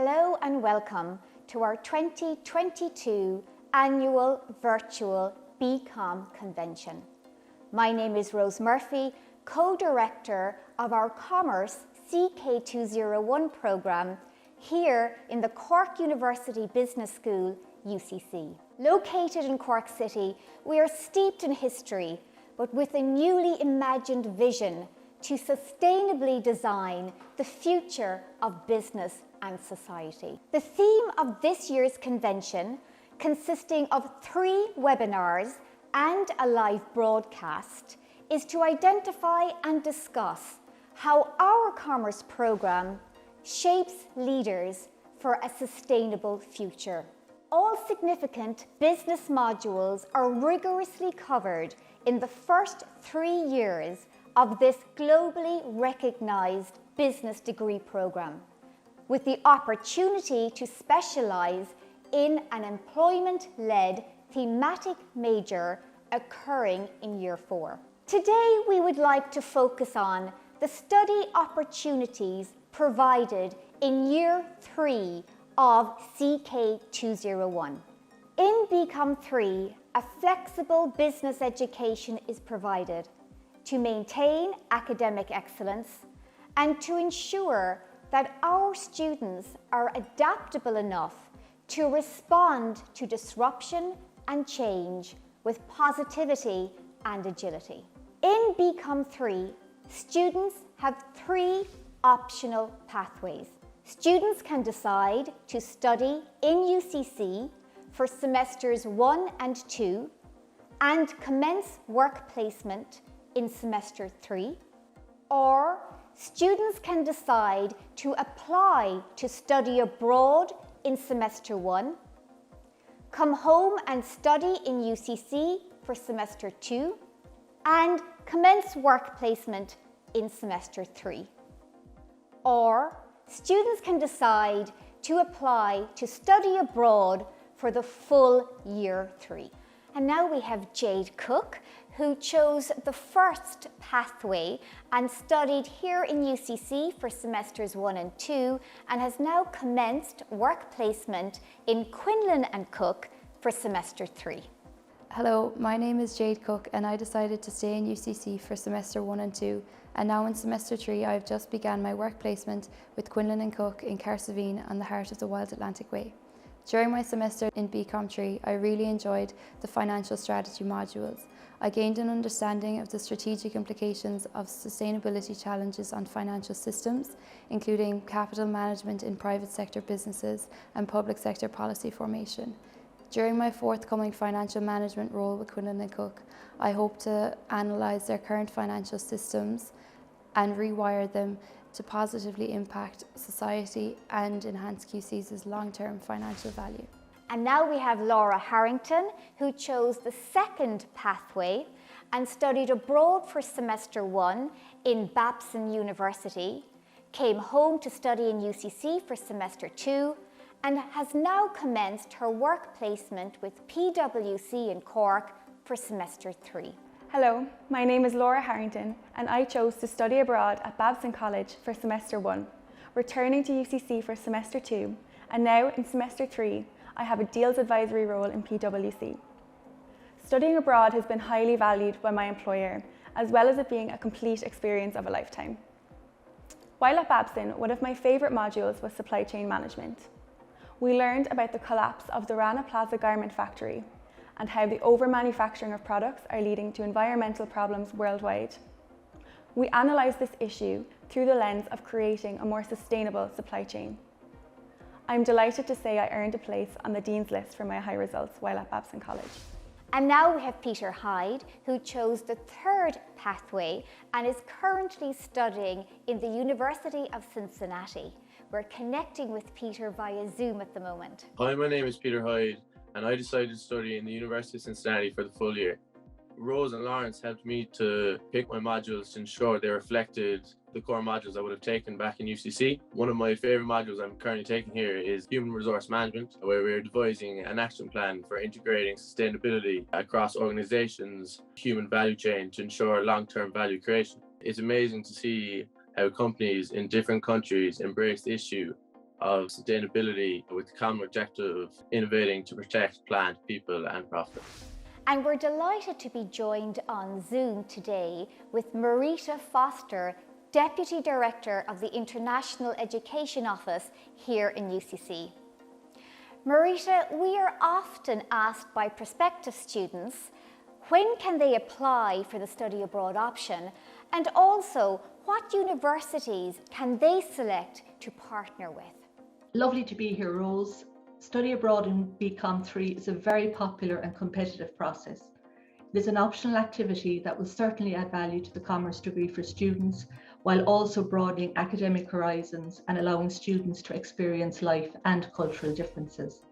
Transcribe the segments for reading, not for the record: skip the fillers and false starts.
Hello and welcome to our 2022 annual virtual BComm convention. My name is Rose Murphy, co-director of our Commerce CK201 programme here in the Cork University Business School, UCC. Located in Cork City, we are steeped in history, but with a newly imagined vision to sustainably design the future of business and society. The theme of this year's convention, consisting of 3 webinars and a live broadcast, is to identify and discuss how our commerce programme shapes leaders for a sustainable future. All significant business modules are rigorously covered in the first 3 years of this globally recognised business degree programme, with the opportunity to specialise in an employment-led thematic major occurring in Year 4. Today, we would like to focus on the study opportunities provided in Year 3 of CK201. In BComm 3, a flexible business education is provided to maintain academic excellence and to ensure that our students are adaptable enough to respond to disruption and change with positivity and agility. In BComm 3, students have 3 optional pathways. Students can decide to study in UCC for semesters 1 and 2 and commence work placement in semester 3, or students can decide to apply to study abroad in semester 1, come home and study in UCC for semester 2, and commence work placement in semester 3. Or students can decide to apply to study abroad for the full Year 3. And now we have Jade Cook, who chose the first pathway and studied here in UCC for semesters 1 and 2 and has now commenced work placement in Quinlan and Cook for semester 3. Hello, my name is Jade Cook and I decided to stay in UCC for semester 1 and 2, and now in semester 3 I've just began my work placement with Quinlan and Cook in Carsavine on the heart of the Wild Atlantic Way. During my semester in BComm 3, I really enjoyed the financial strategy modules. I gained an understanding of the strategic implications of sustainability challenges on financial systems, including capital management in private sector businesses and public sector policy formation. During my forthcoming financial management role with Quinlan and Cook, I hope to analyse their current financial systems and rewire them to positively impact society and enhance QC's long-term financial value. And now we have Laura Harrington, who chose the second pathway and studied abroad for semester 1 in Babson University, came home to study in UCC for semester 2, and has now commenced her work placement with PwC in Cork for semester 3. Hello, my name is Laura Harrington and I chose to study abroad at Babson College for semester 1, returning to UCC for semester 2, and now in semester 3 I have a deals advisory role in PwC. Studying abroad has been highly valued by my employer, as well as it being a complete experience of a lifetime. While at Babson, one of my favourite modules was supply chain management. We learned about the collapse of the Rana Plaza garment factory and how the over-manufacturing of products are leading to environmental problems worldwide. We analysed this issue through the lens of creating a more sustainable supply chain. I'm delighted to say I earned a place on the Dean's List for my high results while at Babson College. And now we have Peter Hyde, who chose the third pathway and is currently studying in the University of Cincinnati. We're connecting with Peter via Zoom at the moment. Hi, my name is Peter Hyde, and I decided to study in the University of Cincinnati for the full year. Rose and Lawrence helped me to pick my modules to ensure they reflected the core modules I would have taken back in UCC. One of my favourite modules I'm currently taking here is Human Resource Management, where we're devising an action plan for integrating sustainability across organisations' human value chain to ensure long-term value creation. It's amazing to see how companies in different countries embrace the issue of sustainability with the common objective of innovating to protect plant, people and profit. And we're delighted to be joined on Zoom today with Marita Foster, Deputy Director of the International Education Office here in UCC. Marita, we are often asked by prospective students, when can they apply for the study abroad option? And also, what universities can they select to partner with? Lovely to be here, Rose. Study abroad in BComm 3 is a very popular and competitive process. It is an optional activity that will certainly add value to the commerce degree for students, while also broadening academic horizons and allowing students to experience life and cultural differences.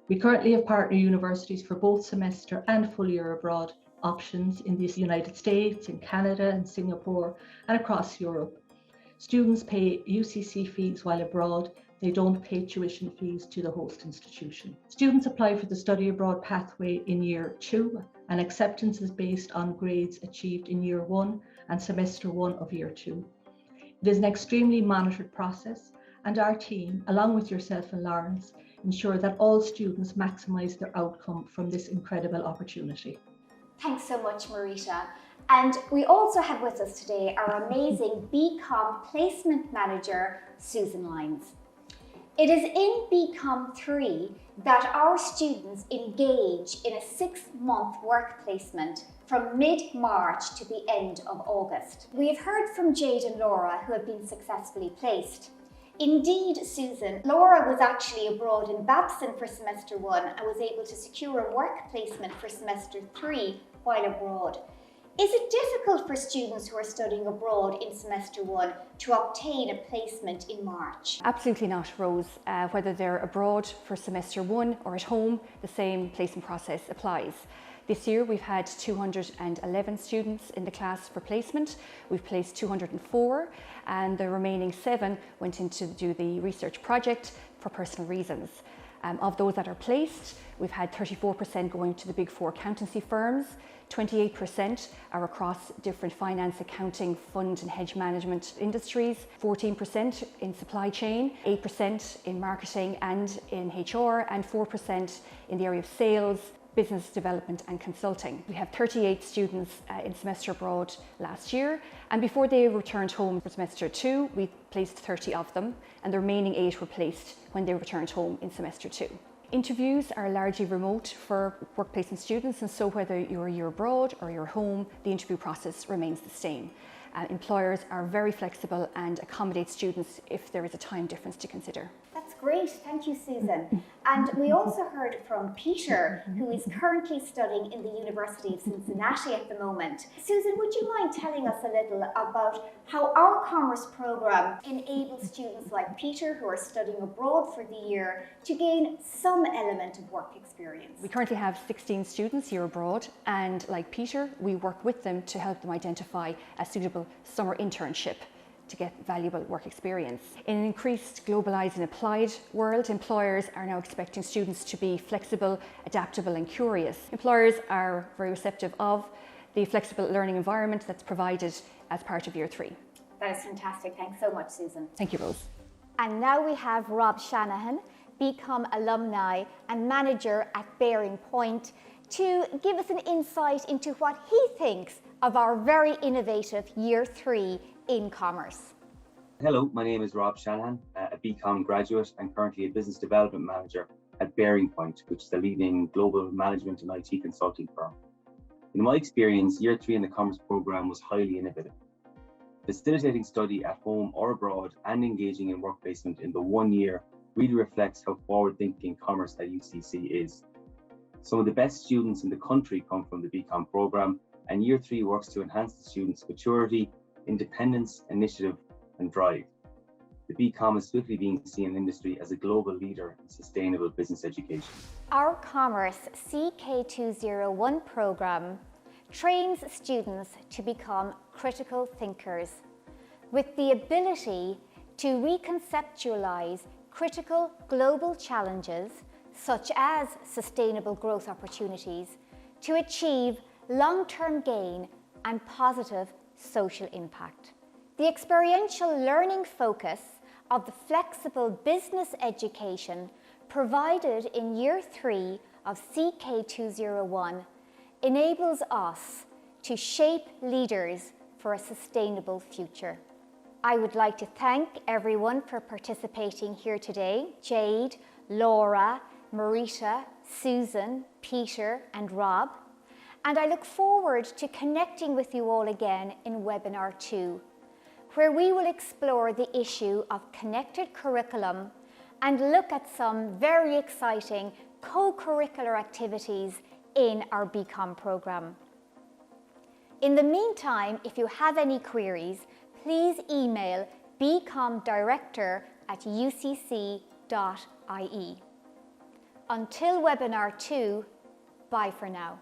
We currently have partner universities for both semester and full year abroad options in the United States, in Canada and Singapore, and across Europe. Students pay UCC fees while abroad. They don't pay tuition fees to the host institution. Students apply for the study abroad pathway in year 2, and acceptance is based on grades achieved in year 1 and semester 1 of year 2. It is an extremely monitored process, and our team, along with yourself and Lawrence, ensure that all students maximise their outcome from this incredible opportunity. Thanks so much, Marita. And we also have with us today our amazing BComm Placement Manager, Susan Lyons. It is in BComm 3 that our students engage in a 6-month work placement from mid-March to the end of August. We have heard from Jade and Laura who have been successfully placed. Indeed, Susan, Laura was actually abroad in Babson for semester 1 and was able to secure a work placement for semester 3 while abroad. Is it difficult for students who are studying abroad in semester 1 to obtain a placement in March? Absolutely not, Rose. Whether they're abroad for semester 1 or at home, the same placement process applies. This year we've had 211 students in the class for placement. We've placed 204 and the remaining 7 went in to do the research project for personal reasons. Of those that are placed, we've had 34% going to the big 4 accountancy firms, 28% are across different finance, accounting, fund and hedge management industries, 14% in supply chain, 8% in marketing and in HR, and 4% in the area of sales, business development and consulting. We have 38 students in semester abroad last year, and before they returned home for semester 2, we placed 30 of them, and the remaining 8 were placed when they returned home in semester 2. Interviews are largely remote for work placement students, and so whether you're a year abroad or you're home, the interview process remains the same. Employers are very flexible and accommodate students if there is a time difference to consider. That's great, thank you, Susan. And we also heard from Peter, who is currently studying in the University of Cincinnati at the moment. Susan, would you mind telling us a little about how our commerce program enables students like Peter, who are studying abroad for the year, to gain some element of work experience? We currently have 16 students here abroad, and like Peter, we work with them to help them identify a suitable summer internship to get valuable work experience. In an increased globalised and applied world, employers are now expecting students to be flexible, adaptable and curious. Employers are very receptive of the flexible learning environment that's provided as part of year 3. That is fantastic. Thanks so much, Susan. Thank you, Rose. And now we have Rob Shanahan, BComm alumni and manager at Bearing Point, to give us an insight into what he thinks of our very innovative Year 3 in commerce. Hello, my name is Rob Shanahan, a BComm graduate and currently a business development manager at Bearing Point, which is the leading global management and IT consulting firm. In my experience, Year 3 in the commerce program was highly innovative. Facilitating study at home or abroad and engaging in work placement in the 1 year really reflects how forward-thinking commerce at UCC is. Some of the best students in the country come from the BComm program, and Year 3 works to enhance the students' maturity, independence, initiative, and drive. The BComm is swiftly being seen in industry as a global leader in sustainable business education. Our Commerce CK201 program trains students to become critical thinkers with the ability to reconceptualize critical global challenges such as sustainable growth opportunities to achieve long-term gain and positive social impact. The experiential learning focus of the flexible business education provided in Year 3 of CK201 enables us to shape leaders for a sustainable future. I would like to thank everyone for participating here today: Jade, Laura, Marita, Susan, Peter and Rob. And I look forward to connecting with you all again in Webinar 2, where we will explore the issue of connected curriculum and look at some very exciting co-curricular activities in our BComm programme. In the meantime, if you have any queries, please email bcommdirector@ucc.ie. Until Webinar 2, bye for now.